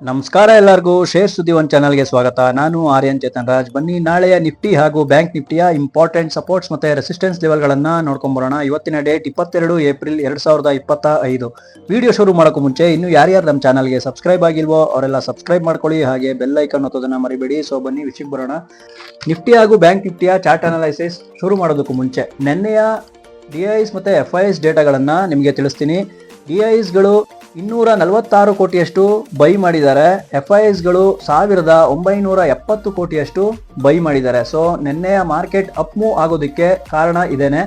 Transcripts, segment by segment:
ನಮಸ್ಕಾರ ಎಲ್ಲರಿಗೂ ಶೇರ್ ಸುದ್ದಿ ಒನ್ ಚಾನಲ್ಗೆ ಸ್ವಾಗತ. ನಾನು ಆರ್ಯನ್ ಚೇತನ್ ರಾಜ್. ಬನ್ನಿ ನಾಳೆಯ ನಿಫ್ಟಿ ಹಾಗೂ ಬ್ಯಾಂಕ್ ನಿಫ್ಟಿಯ ಇಂಪಾರ್ಟೆಂಟ್ ಸಪೋರ್ಟ್ಸ್ ಮತ್ತೆ ರೆಸಿಸ್ಟೆನ್ಸ್ ಲೆವೆಲ್ಗಳನ್ನ ನೋಡ್ಕೊಂಬರೋಣ. ಇವತ್ತಿನ ಡೇಟ್ 22 ಏಪ್ರಿಲ್ 2025. ವಿಡಿಯೋ ಶುರು ಮಾಡೋಕ್ಕೂ ಮುಂಚೆ ಇನ್ನು ಯಾರ್ಯಾರು ನಮ್ಮ ಚಾನಲ್ಗೆ ಸಬ್ಸ್ಕ್ರೈಬ್ ಆಗಿಲ್ವೋ ಅವರೆಲ್ಲ ಸಬ್ಸ್ಕ್ರೈಬ್ ಮಾಡ್ಕೊಳ್ಳಿ, ಹಾಗೆ ಬೆಲ್ ಐಕನ್ ಒತ್ತೋದನ್ನ ಮರಿಬೇಡಿ. ಸೊ ಬನ್ನಿ ವಿಷಯಕ್ಕೆ ಬರೋಣ. ನಿಫ್ಟಿ ಹಾಗೂ ಬ್ಯಾಂಕ್ ನಿಫ್ಟಿಯ ಚಾರ್ಟ್ ಅನಾಲಿಸಿಸ್ ಶುರು ಮಾಡೋದಕ್ಕೂ ಮುಂಚೆ ನಿನ್ನೆಯ ಡಿಐಸ್ ಮತ್ತೆ ಎಫ್ಐಎಸ್ ಡೇಟಾಗಳನ್ನ ನಿಮಗೆ ತಿಳಿಸ್ತೀನಿ. ಡಿಐಸ್ಗಳು 246 ಕೋಟಿಯಷ್ಟು ಬೈ ಮಾಡಿದ್ದಾರೆ. ಎಫ್ಐಎಸ್ಗಳು 1970 ಕೋಟಿಯಷ್ಟು ಬೈ ಮಾಡಿದ್ದಾರೆ. ಸೊ ನಿನ್ನೆಯ ಮಾರ್ಕೆಟ್ ಅಪ್ ಮೂವ್ ಆಗೋದಕ್ಕೆ ಕಾರಣ ಇದೇನೆ.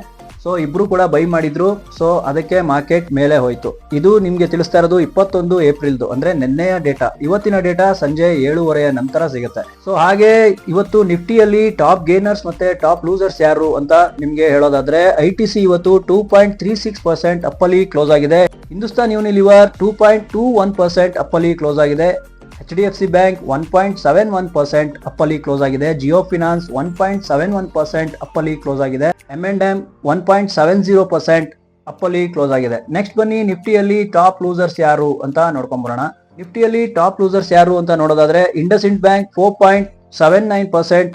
ಸೊ ಇಬ್ರು ಕೂಡ ಬೈ ಮಾಡಿದ್ರು, ಸೊ ಅದಕ್ಕೆ ಮಾರ್ಕೆಟ್ ಮೇಲೆ ಹೋಯ್ತು. ಇದು ನಿಮ್ಗೆ ತಿಳಿಸ್ತಾ ಇರೋದು 21 ಏಪ್ರಿಲ್ದು, ಅಂದ್ರೆ ನಿನ್ನೆಯ ಡೇಟಾ. ಇವತ್ತಿನ ಡೇಟಾ ಸಂಜೆ 7:30 ನಂತರ ಸಿಗುತ್ತೆ. ಸೊ ಹಾಗೆ ಇವತ್ತು ನಿಫ್ಟಿಯಲ್ಲಿ ಟಾಪ್ ಗೇನರ್ಸ್ ಮತ್ತೆ ಟಾಪ್ ಲೂಸರ್ಸ್ ಯಾರು ಅಂತ ನಿಮ್ಗೆ ಹೇಳೋದಾದ್ರೆ, ITC ಇವತ್ತು 2.36% ಅಪ್ಪಲ್ಲಿ ಕ್ಲೋಸ್ ಆಗಿದೆ. ಹಿಂದೂಸ್ತಾನ್ ಯೂನಿಲಿವರ್ 2.21% ಅಪ್ಪಲ್ಲಿ ಕ್ಲೋಸ್ ಆಗಿದೆ. HDFC ಬ್ಯಾಂಕ್ 1.71% ಅಪ್ಪಲ್ಲಿ ಕ್ಲೋಸ್ ಆಗಿದೆ. ಜಿಯೋ ಫಿನಾನ್ಸ್ 1.71% ಅಪ್ಪಲ್ಲಿ ಕ್ಲೋಸ್ ಆಗಿದೆ. M&M 1.70% ಅಪ್ಪಲ್ಲಿ ಕ್ಲೋಸ್ ಆಗಿದೆ. ನೆಕ್ಸ್ಟ್ ಬನ್ನಿ ನಿಫ್ಟಿಯಲ್ಲಿ ಟಾಪ್ ಲೂಸರ್ಸ್ ಯಾರು ಅಂತ ನೋಡ್ಕೊಂಡ್ ಬರೋಣ. ನಿಫ್ಟಿಯಲ್ಲಿ ಟಾಪ್ ಲೂಸರ್ಸ್ ಯಾರು ಅಂತ ನೋಡೋದಾದ್ರೆ, ಇಂಡಸ್ಇಂಡ್ ಬ್ಯಾಂಕ್ 4.79%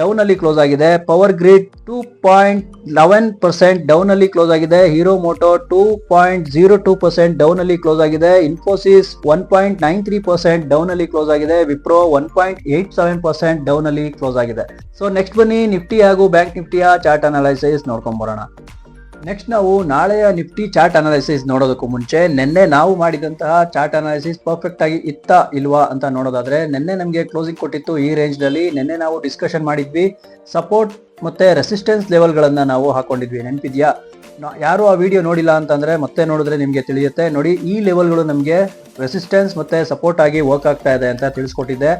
ಡೌನ್ ಅಲ್ಲಿ ಕ್ಲೋಸ್ ಆಗಿದೆ. ಪವರ್ ಗ್ರಿಡ್ 2.11% ಡೌನ್ ಅಲ್ಲಿ ಕ್ಲೋಸ್ ಆಗಿದೆ. ಹೀರೋ ಮೋಟೋ 2.02% ಡೌನ್ ಅಲ್ಲಿ ಕ್ಲೋಸ್ ಆಗಿದೆ. ಇನ್ಫೋಸಿಸ್ 1.93% ಡೌನ್ ಅಲ್ಲಿ ಕ್ಲೋಸ್ ಆಗಿದೆ. ವಿಪ್ರೋ 1.87% ಡೌನ್ ಅಲ್ಲಿ ಕ್ಲೋಸ್ ಆಗಿದೆ. ಸೊ ನೆಕ್ಸ್ಟ್ ಬನ್ನಿ ನಿಫ್ಟಿ ಹಾಗೂ ಬ್ಯಾಂಕ್ ನಿಫ್ಟಿಯ ಚಾರ್ಟ್ ಅನಾಲಿಸಿಸ್ ನೋಡ್ಕೊಂಡ್ ಬರೋಣ. ನೆಕ್ಸ್ಟ್ ನಾವು ನಾಳೆಯ ನಿಫ್ಟಿ ಚಾರ್ಟ್ ಅನಾಲಿಸಿಸ್ ನೋಡೋದಕ್ಕೂ ಮುಂಚೆ ನಿನ್ನೆ ನಾವು ಮಾಡಿದಂತಹ ಚಾರ್ಟ್ ಅನಾಲಿಸಿಸ್ ಪರ್ಫೆಕ್ಟ್ ಆಗಿ ಇತ್ತಾ ಇಲ್ವಾ ಅಂತ ನೋಡೋದಾದ್ರೆ, ನಿನ್ನೆ ನಮಗೆ ಕ್ಲೋಸಿಂಗ್ ಕೊಟ್ಟಿತ್ತು ಈ ರೇಂಜ್ ನಲ್ಲಿ. ನಿನ್ನೆ ನಾವು ಡಿಸ್ಕಷನ್ ಮಾಡಿದ್ವಿ, ಸಪೋರ್ಟ್ ಮತ್ತೆ ರೆಸಿಸ್ಟೆನ್ಸ್ ಲೆವೆಲ್ ಗಳನ್ನ ನಾವು ಹಾಕೊಂಡಿದ್ವಿ, ನೆನಪಿದ್ಯಾ? ಯಾರು ಆ ವಿಡಿಯೋ ನೋಡಿಲ್ಲ ಅಂತಂದ್ರೆ ಮತ್ತೆ ನೋಡಿದ್ರೆ ನಿಮ್ಗೆ ತಿಳಿಯುತ್ತೆ. ನೋಡಿ, ಈ ಲೆವೆಲ್ಗಳು ನಮ್ಗೆ ರೆಸಿಸ್ಟೆನ್ಸ್ ಮತ್ತೆ ಸಪೋರ್ಟ್ ಆಗಿ ವರ್ಕ್ ಆಗ್ತಾ ಇದೆ ಅಂತ ತಿಳಿಸ್ಕೊಟ್ಟಿದ್ದೆ.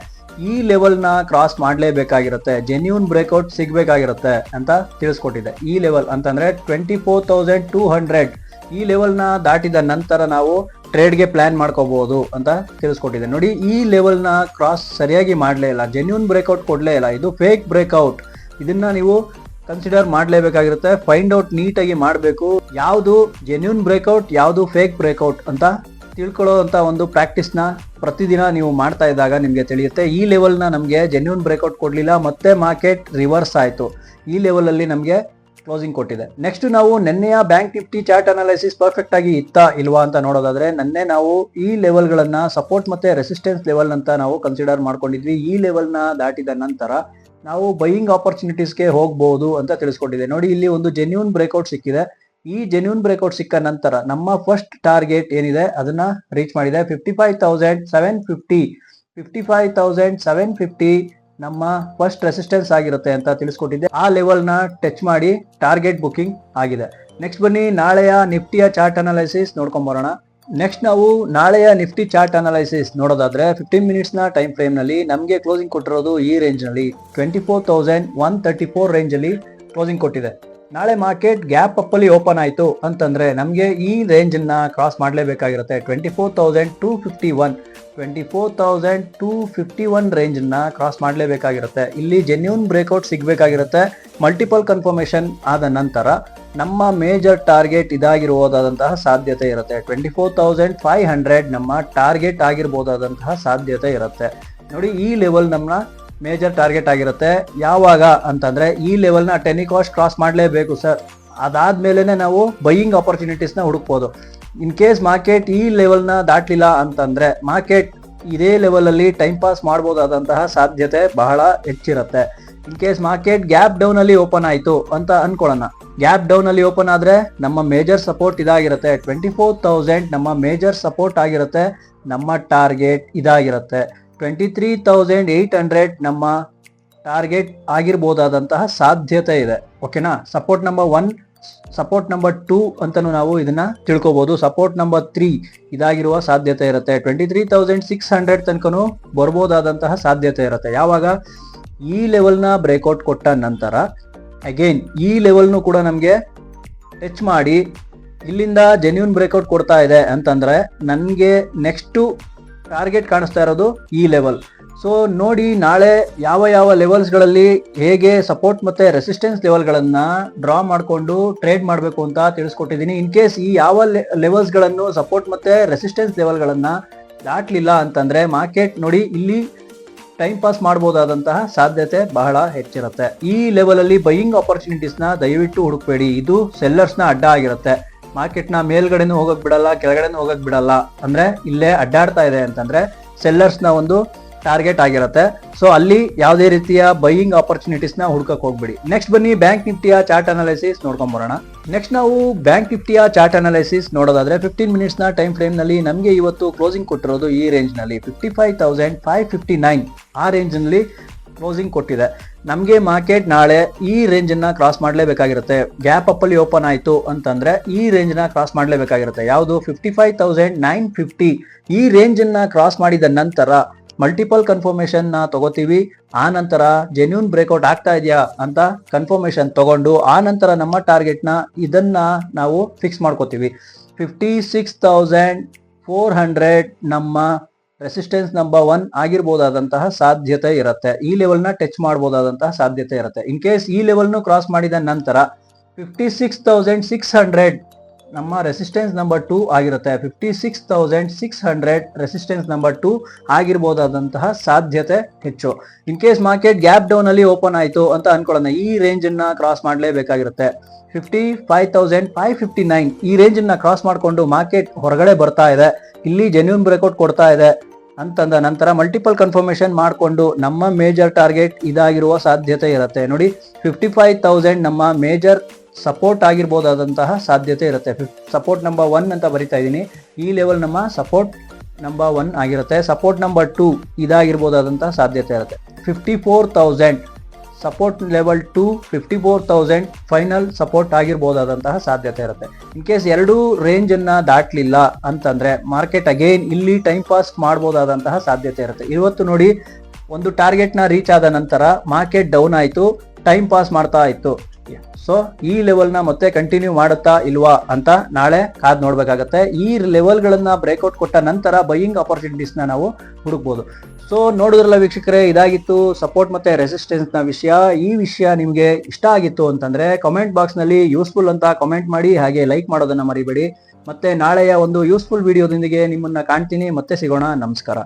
ಈ ಲೆವೆಲ್ ನ ಕ್ರಾಸ್ ಮಾಡ್ಲೇಬೇಕಾಗಿರುತ್ತೆ, ಜೆನ್ಯೂನ್ ಬ್ರೇಕ್ಔಟ್ ಸಿಗ್ಬೇಕಾಗಿರುತ್ತೆ ಅಂತ ತಿಳಿಸ್ಕೊಟ್ಟಿದೆ. ಈ ಲೆವೆಲ್ ಅಂತಂದ್ರೆ 24,200 ಈ ಲೆವೆಲ್ ನ ದಾಟಿದ ನಂತರ ನಾವು ಟ್ರೇಡ್ಗೆ ಪ್ಲಾನ್ ಮಾಡ್ಕೋಬಹುದು ಅಂತ ತಿಳಿಸ್ಕೊಟ್ಟಿದೆ. ನೋಡಿ, ಈ ಲೆವೆಲ್ ನ ಕ್ರಾಸ್ ಸರಿಯಾಗಿ ಮಾಡ್ಲೇ ಇಲ್ಲ, ಜೆನ್ಯೂನ್ ಬ್ರೇಕ್ಔಟ್ ಕೊಡ್ಲೇ ಇಲ್ಲ, ಇದು ಫೇಕ್ ಬ್ರೇಕ್ಔಟ್. ಇದನ್ನ ನೀವು ಕನ್ಸಿಡರ್ ಮಾಡ್ಲೇಬೇಕಾಗಿರುತ್ತೆ. ಫೈಂಡ್ ಔಟ್ ನೀಟಾಗಿ ಮಾಡಬೇಕು, ಯಾವುದು ಜೆನ್ಯೂನ್ ಬ್ರೇಕ್ಔಟ್ ಯಾವುದು ಫೇಕ್ ಬ್ರೇಕ್ಔಟ್ ಅಂತ ತಿಳ್ಕೊಳ್ಳೋ ಅಂತ ಒಂದು ಪ್ರಾಕ್ಟೀಸ್ ನ ಪ್ರತಿದಿನ ನೀವು ಮಾಡ್ತಾ ಇದ್ದಾಗ ನಿಮ್ಗೆ ತಿಳಿಯುತ್ತೆ. ಈ ಲೆವೆಲ್ ನ ನಮ್ಗೆ ಜೆನ್ಯೂನ್ ಬ್ರೇಕ್ಔಟ್ ಕೊಡ್ಲಿಲ್ಲ, ಮತ್ತೆ ಮಾರ್ಕೆಟ್ ರಿವರ್ಸ್ ಆಯ್ತು. ಈ ಲೆವೆಲ್ ಅಲ್ಲಿ ನಮ್ಗೆ ಕ್ಲೋಸಿಂಗ್ ಕೊಟ್ಟಿದೆ. ನೆಕ್ಸ್ಟ್ ನಾವು ನಿನ್ನೆಯ bank Nifty chart analysis perfect ಆಗಿ ಇತ್ತಾ ಇಲ್ವಾ ಅಂತ ನೋಡೋದಾದ್ರೆ, ನಿನ್ನೆ ನಾವು ಈ ಲೆವೆಲ್ ಗಳನ್ನ ಸಪೋರ್ಟ್ ಮತ್ತೆ ರೆಸಿಸ್ಟೆನ್ಸ್ ಲೆವೆಲ್ ಅಂತ ನಾವು ಕನ್ಸಿಡರ್ ಮಾಡ್ಕೊಂಡಿದ್ವಿ. ಈ ಲೆವೆಲ್ ನ ದಾಟಿದ ನಂತರ ನಾವು ಬೈಯಿಂಗ್ ಆಪರ್ಚುನಿಟೀಸ್ಗೆ ಹೋಗಬಹುದು ಅಂತ ತಿಳಿಸ್ಕೊಟ್ಟಿದೆ. ನೋಡಿ, ಇಲ್ಲಿ ಒಂದು ಜೆನ್ಯೂನ್ ಬ್ರೇಕ್ಔಟ್ ಸಿಕ್ಕಿದೆ. ಈ ಜೆನ್ಯೂನ್ ಬ್ರೇಕ್ಔಟ್ ಸಿಕ್ಕ ನಂತರ ನಮ್ಮ ಫಸ್ಟ್ ಟಾರ್ಗೆಟ್ ಏನಿದೆ ಅದನ್ನ ರೀಚ್ ಮಾಡಿದೆ. 55,750 ನಮ್ಮ ಫಸ್ಟ್ ರೆಸಿಸ್ಟೆನ್ಸ್ ಆಗಿರುತ್ತೆ ಅಂತ ತಿಳಿಸ್ಕೊಟ್ಟಿದ್ದೆ. ಆ ಲೆವೆಲ್ ನ ಟಚ್ ಮಾಡಿ ಟಾರ್ಗೆಟ್ ಬುಕಿಂಗ್ ಆಗಿದೆ. ನೆಕ್ಸ್ಟ್ ಬನ್ನಿ ನಾಳೆಯ ನಿಫ್ಟಿಯ ಚಾರ್ಟ್ ಅನಾಲಿಸಿಸ್ ನೋಡ್ಕೊಂಡ್ ಬರೋಣ. ನೆಕ್ಸ್ಟ್ ನಾವು ನಾಳೆಯ ನಿಫ್ಟಿ ಚಾರ್ಟ್ ಅನಾಲಿಸಿಸ್ ನೋಡೋದಾದ್ರೆ, 15 ಮಿನಿಟ್ಸ್ ನ ಟೈಮ್ ಫ್ರೇಮ್ ನಲ್ಲಿ ನಮಗೆ ಕ್ಲೋಸಿಂಗ್ ಕೊಟ್ಟಿರೋದು ಈ ರೇಂಜ್ ನಲ್ಲಿ 24,134 ರೇಂಜ್ ಅಲ್ಲಿ ಕ್ಲೋಸಿಂಗ್ ಕೊಟ್ಟಿದೆ. ನಾಳೆ ಮಾರ್ಕೆಟ್ ಗ್ಯಾಪ್ ಅಪ್ ಅಲ್ಲಿ ಓಪನ್ ಆಯ್ತು ಅಂತಂದ್ರೆ ನಮ್ಗೆ ಈ ರೇಂಜ್ ನ ಕ್ರಾಸ್ ಮಾಡ್ಲೇಬೇಕಾಗಿರುತ್ತೆ. 24,251 ರೇಂಜ್ ನ ಕ್ರಾಸ್ ಮಾಡ್ಲೇಬೇಕಾಗಿರುತ್ತೆ. ಇಲ್ಲಿ ಜೆನ್ಯೂನ್ ಬ್ರೇಕ್ಔಟ್ ಸಿಗ್ಬೇಕಾಗಿರುತ್ತೆ. ಮಲ್ಟಿಪಲ್ ಕನ್ಫರ್ಮೇಶನ್ ಆದ ನಂತರ ನಮ್ಮ ಮೇಜರ್ ಟಾರ್ಗೆಟ್ ಇದಾಗಿರಬಹುದಾದಂತಹ ಸಾಧ್ಯತೆ ಇರುತ್ತೆ. 24,500 ನಮ್ಮ ಟಾರ್ಗೆಟ್ ಆಗಿರಬಹುದಾದಂತಹ ಸಾಧ್ಯತೆ ಇರುತ್ತೆ. ನೋಡಿ, ಈ ಲೆವೆಲ್ ನಮ್ಮ ಮೇಜರ್ ಟಾರ್ಗೆಟ್ ಆಗಿರುತ್ತೆ. ಯಾವಾಗ ಅಂತಂದ್ರೆ ಈ ಲೆವೆಲ್ ನ ಟೆನಿಕಾಸ್ಟ್ ಕ್ರಾಸ್ ಮಾಡಲೇಬೇಕು ಸರ್. ಅದಾದ್ಮೇಲೆ ನಾವು ಬೈಯಿಂಗ್ ಆಪರ್ಚುನಿಟೀಸ್ ನ ಹುಡುಕ್ಬೋದು. ಇನ್ ಕೇಸ್ ಮಾರ್ಕೆಟ್ ಈ ಲೆವೆಲ್ ನ ದಾಟ್ಲಿಲ್ಲ ಅಂತಂದ್ರೆ ಮಾರ್ಕೆಟ್ ಇದೇ ಲೆವೆಲ್ ಅಲ್ಲಿ ಟೈಮ್ ಪಾಸ್ ಮಾಡಬಹುದಾದಂತಹ ಸಾಧ್ಯತೆ ಬಹಳ ಹೆಚ್ಚಿರುತ್ತೆ. In case market gap down ಅಲ್ಲಿ ಓಪನ್ ಆಯ್ತು ಅಂತ ಅನ್ಕೊಳ್ಳೋಣ. ಗ್ಯಾಪ್ ಡೌನ್ ಅಲ್ಲಿ ಓಪನ್ ಆದ್ರೆ ನಮ್ಮ ಮೇಜರ್ ಸಪೋರ್ಟ್ ಇದಾಗಿರುತ್ತೆ. 24,000 ನಮ್ಮ ಮೇಜರ್ ಸಪೋರ್ಟ್ ಆಗಿರುತ್ತೆ. ನಮ್ಮ ಟಾರ್ಗೆಟ್ ಇದಾಗಿರುತ್ತೆ. 23,800 ನಮ್ಮ ಟಾರ್ಗೆಟ್ ಆಗಿರ್ಬೋದಾದಂತಹ ಸಾಧ್ಯತೆ ಇದೆ. ಓಕೆನಾ? ಸಪೋರ್ಟ್ ನಂಬರ್ 1, ಸಪೋರ್ಟ್ ನಂಬರ್ 2 ಅಂತಾನು ನಾವು ಇದನ್ನ ತಿಳ್ಕೊಬಹುದು. ಸಪೋರ್ಟ್ ನಂಬರ್ 3 ಇದಾಗಿರುವ ಸಾಧ್ಯತೆ ಇರುತ್ತೆ. 23,600 ತನಕನು ಬರ್ಬೋದಾದಂತಹ ಸಾಧ್ಯತೆ ಇರುತ್ತೆ. ಯಾವಾಗ ಈ ಲೆವೆಲ್ ನ ಬ್ರೇಕ್ಔಟ್ ಕೊಟ್ಟ ನಂತರ ಅಗೇನ್ ಈ ಲೆವೆಲ್ನು ಕೂಡ ನಮ್ಗೆ ಟಚ್ ಮಾಡಿ ಇಲ್ಲಿಂದ ಜೆನ್ಯೂನ್ ಬ್ರೇಕ್ಔಟ್ ಕೊಡ್ತಾ ಇದೆ ಅಂತಂದ್ರೆ ನನ್ಗೆ ನೆಕ್ಸ್ಟ್ ಟಾರ್ಗೆಟ್ ಕಾಣಿಸ್ತಾ ಇರೋದು ಈ ಲೆವೆಲ್. ಸೊ ನೋಡಿ, ನಾಳೆ ಯಾವ ಯಾವ ಲೆವೆಲ್ಸ್ಗಳಲ್ಲಿ ಹೇಗೆ ಸಪೋರ್ಟ್ ಮತ್ತೆ ರೆಸಿಸ್ಟೆನ್ಸ್ ಲೆವೆಲ್ಗಳನ್ನ ಡ್ರಾ ಮಾಡಿಕೊಂಡು ಟ್ರೇಡ್ ಮಾಡಬೇಕು ಅಂತ ತಿಳಿಸ್ಕೊಟ್ಟಿದ್ದೀನಿ. ಇನ್ ಕೇಸ್ ಈ ಯಾವ ಲೆವೆಲ್ಸ್ಗಳನ್ನು ಸಪೋರ್ಟ್ ಮತ್ತೆ ರೆಸಿಸ್ಟೆನ್ಸ್ ಲೆವೆಲ್ಗಳನ್ನ ದಾಟ್ಲಿಲ್ಲ ಅಂತಂದ್ರೆ ಮಾರ್ಕೆಟ್ ನೋಡಿ ಇಲ್ಲಿ ಟೈಮ್ ಪಾಸ್ ಮಾಡಬಹುದಾದಂತಹ ಸಾಧ್ಯತೆ ಬಹಳ ಹೆಚ್ಚಿರುತ್ತೆ. ಈ ಲೆವೆಲ್ ಅಲ್ಲಿ ಬೈಯಿಂಗ್ ಆಪರ್ಚುನಿಟೀಸ್ ನ ದಯವಿಟ್ಟು ಹುಡುಕ್ಬೇಡಿ. ಇದು ಸೆಲ್ಲರ್ಸ್ ನ ಅಡ್ಡ ಆಗಿರುತ್ತೆ. ಮಾರ್ಕೆಟ್ ನ ಮೇಲ್ಗಡೆನೂ ಹೋಗಕ್ ಬಿಡಲ್ಲ, ಕೆಳಗಡೆನೂ ಹೋಗಕ್ ಬಿಡಲ್ಲ. ಅಂದ್ರೆ ಇಲ್ಲೇ ಅಡ್ಡಾಡ್ತಾ ಇದೆ ಅಂತಂದ್ರೆ ಸೆಲ್ಲರ್ಸ್ ನ ಒಂದು ಟಾರ್ಗೆಟ್ ಆಗಿರುತ್ತೆ. ಸೊ ಅಲ್ಲಿ ಯಾವುದೇ ರೀತಿಯ ಬೈಯಿಂಗ್ ಆಪರ್ಚುನಿಟೀಸ್ ನ ಹುಡ್ಕಕ್ ಹೋಗ್ಬಿಡಿ. ನೆಕ್ಸ್ಟ್ ಬನ್ನಿ ಬ್ಯಾಂಕ್ ನಿಫ್ಟಿಯ ಚಾರ್ಟ್ ಅನಾಲಿಸಿಸ್ ನೋಡ್ಕೊಂಡ್ ಬರೋಣ. ನೆಕ್ಸ್ಟ್ ನಾವು ಬ್ಯಾಂಕ್ ನಿಫ್ಟಿಯ ಚಾರ್ಟ್ ಅನಾಲಿಸಿಸ್ ನೋಡೋದಾದ್ರೆ 15 ಮಿನಿಟ್ಸ್ ನ ಟೈಮ್ ಫ್ರೇಮ್ ನಲ್ಲಿ ನಮಗೆ ಇವತ್ತು ಕ್ಲೋಸಿಂಗ್ ಕೊಟ್ಟಿರೋದು ಈ ರೇಂಜ್ ನಲ್ಲಿ 55,559 ಆ ರೇಂಜ್ ನಲ್ಲಿ ಕ್ಲೋಸಿಂಗ್ ಕೊಟ್ಟಿದೆ. ನಮಗೆ ಮಾರ್ಕೆಟ್ ನಾಳೆ ಈ ರೇಂಜ್ ಅನ್ನ ಕ್ರಾಸ್ ಮಾಡಲೇಬೇಕಾಗಿರುತ್ತೆ. ಗ್ಯಾಪ್ ಅಪ್ ಅಲ್ಲಿ ಓಪನ್ ಆಯ್ತು ಅಂತಂದ್ರೆ ಈ ರೇಂಜ್ ನ ಕ್ರಾಸ್ ಮಾಡಲೇಬೇಕಾಗಿರುತ್ತೆ. ಯಾವುದು 55,950 ಈ ರೇಂಜ್ ಅನ್ನ ಕ್ರಾಸ್ ಮಾಡಿದ ನಂತರ ಮಲ್ಟಿಪಲ್ ಕನ್ಫರ್ಮೇಶನ್ ನ ತಗೋತೀವಿ. ಆ ನಂತರ ಜೆನ್ಯೂನ್ ಬ್ರೇಕ್ಔಟ್ ಆಗ್ತಾ ಇದೆಯಾ ಅಂತ ಕನ್ಫರ್ಮೇಶನ್ ತಗೊಂಡು ಆ ನಂತರ ನಮ್ಮ ಟಾರ್ಗೆಟ್ ನ ಇದನ್ನ ನಾವು ಫಿಕ್ಸ್ ಮಾಡ್ಕೋತೀವಿ. 56,400 ನಮ್ಮ ರೆಸಿಸ್ಟೆನ್ಸ್ ನಂಬರ್ 1 ಆಗಿರ್ಬೋದಾದಂತಹ ಸಾಧ್ಯತೆ ಇರುತ್ತೆ. ಈ ಲೆವೆಲ್ ನ ಟಚ್ ಮಾಡಬಹುದಾದಂತಹ ಸಾಧ್ಯತೆ ಇರುತ್ತೆ. ಇನ್ ಕೇಸ್ ಈ ಲೆವೆಲ್ ನು ಕ್ರಾಸ್ ಮಾಡಿದ ನಂತರ 56,600 ನಮ್ಮ ರೆಸಿಸ್ಟೆನ್ಸ್ ನಂಬರ್ 2 ಆಗಿರುತ್ತೆ. 56,600 ರೆಸಿಸ್ಟೆನ್ಸ್ ನಂಬರ್ 2 ಆಗಿರ್ಬೋದಾದಂತಹ ಸಾಧ್ಯತೆ ಹೆಚ್ಚು. ಇನ್ ಕೇಸ್ ಮಾರ್ಕೆಟ್ ಗ್ಯಾಪ್ ಡೌನ್ ಅಲ್ಲಿ ಓಪನ್ ಆಯ್ತು ಅಂತ ಅನ್ಕೊಳ್ಳೋಣ, ಈ ರೇಂಜ್ ಅನ್ನ ಕ್ರಾಸ್ ಮಾಡಲೇಬೇಕಾಗಿರುತ್ತೆ. 55,559 ಈ ರೇಂಜ್ ಅನ್ನ ಕ್ರಾಸ್ ಮಾಡಿಕೊಂಡು ಮಾರ್ಕೆಟ್ ಹೊರಗಡೆ ಬರ್ತಾ ಇದೆ, ಇಲ್ಲಿ ಜೆನ್ಯೂನ್ ಬ್ರೇಕ್ಔಟ್ ಕೊಡ್ತಾ ಇದೆ ಅಂತಂದ ನಂತರ ಮಲ್ಟಿಪಲ್ ಕನ್ಫರ್ಮೇಶನ್ ಮಾಡಿಕೊಂಡು ನಮ್ಮ ಮೇಜರ್ ಟಾರ್ಗೆಟ್ ಇದಾಗಿರುವ ಸಾಧ್ಯತೆ ಇರುತ್ತೆ. ನೋಡಿ 55,000 ನಮ್ಮ ಮೇಜರ್ ಸಪೋರ್ಟ್ ಆಗಿರ್ಬೋದಾದಂತಹ ಸಾಧ್ಯತೆ ಇರುತ್ತೆ. ಸಪೋರ್ಟ್ ನಂಬರ್ 1 ಅಂತ ಬರಿತಾ ಇದ್ದೀನಿ. ಈ ಲೆವೆಲ್ ನಮ್ಮ ಸಪೋರ್ಟ್ ನಂಬರ್ 1 ಆಗಿರುತ್ತೆ. ಸಪೋರ್ಟ್ ನಂಬರ್ 2 ಇದಾಗಿರ್ಬೋದಾದಂತಹ ಸಾಧ್ಯತೆ ಇರುತ್ತೆ. 54,000 ಸಪೋರ್ಟ್ ಲೆವೆಲ್ 2, 54,000 ಫೈನಲ್ ಸಪೋರ್ಟ್ ಆಗಿರ್ಬೋದಾದಂತಹ ಸಾಧ್ಯತೆ ಇರುತ್ತೆ. ಇನ್ ಕೇಸ್ ಎರಡು ರೇಂಜ್ ಅನ್ನ ದಾಟ್ಲಿಲ್ಲ ಅಂತಂದ್ರೆ ಮಾರ್ಕೆಟ್ ಅಗೇನ್ ಇಲ್ಲಿ ಟೈಮ್ ಪಾಸ್ ಮಾಡಬಹುದಾದಂತಹ ಸಾಧ್ಯತೆ ಇರುತ್ತೆ. ಇವತ್ತು ನೋಡಿ ಒಂದು ಟಾರ್ಗೆಟ್ ನ ರೀಚ್ ಆದ ನಂತರ ಮಾರ್ಕೆಟ್ ಡೌನ್ ಆಯ್ತು, ಟೈಮ್ ಪಾಸ್ ಮಾಡ್ತಾ ಇತ್ತು. ಸೊ ಈ ಲೆವೆಲ್ ನ ಮತ್ತೆ ಕಂಟಿನ್ಯೂ ಮಾಡುತ್ತಾ ಇಲ್ವಾ ಅಂತ ನಾಳೆ ಕಾದ್ ನೋಡ್ಬೇಕಾಗತ್ತೆ. ಈ ಲೆವೆಲ್ ಗಳನ್ನ ಬ್ರೇಕ್ಔಟ್ ಕೊಟ್ಟ ನಂತರ ಬೈಯಿಂಗ್ ಆಪರ್ಚುನಿಟೀಸ್ ನ ನಾವು ಹುಡುಕ್ಬೋದು. ಸೊ ನೋಡಿದ್ರಲ್ಲ ವೀಕ್ಷಕರೇ, ಇದಾಗಿತ್ತು ಸಪೋರ್ಟ್ ಮತ್ತೆ ರೆಸಿಸ್ಟೆನ್ಸ್ ನ ವಿಷಯ. ಈ ವಿಷಯ ನಿಮ್ಗೆ ಇಷ್ಟ ಆಗಿತ್ತು ಅಂತಂದ್ರೆ ಕಾಮೆಂಟ್ ಬಾಕ್ಸ್ ನಲ್ಲಿ ಯೂಸ್ಫುಲ್ ಅಂತ ಕಾಮೆಂಟ್ ಮಾಡಿ, ಹಾಗೆ ಲೈಕ್ ಮಾಡೋದನ್ನ ಮರಿಬೇಡಿ. ಮತ್ತೆ ನಾಳೆಯ ಒಂದು ಯೂಸ್ಫುಲ್ ವಿಡಿಯೋದೊಂದಿಗೆ ನಿಮ್ಮನ್ನ ಕಾಣ್ತೀನಿ. ಮತ್ತೆ ಸಿಗೋಣ. ನಮಸ್ಕಾರ.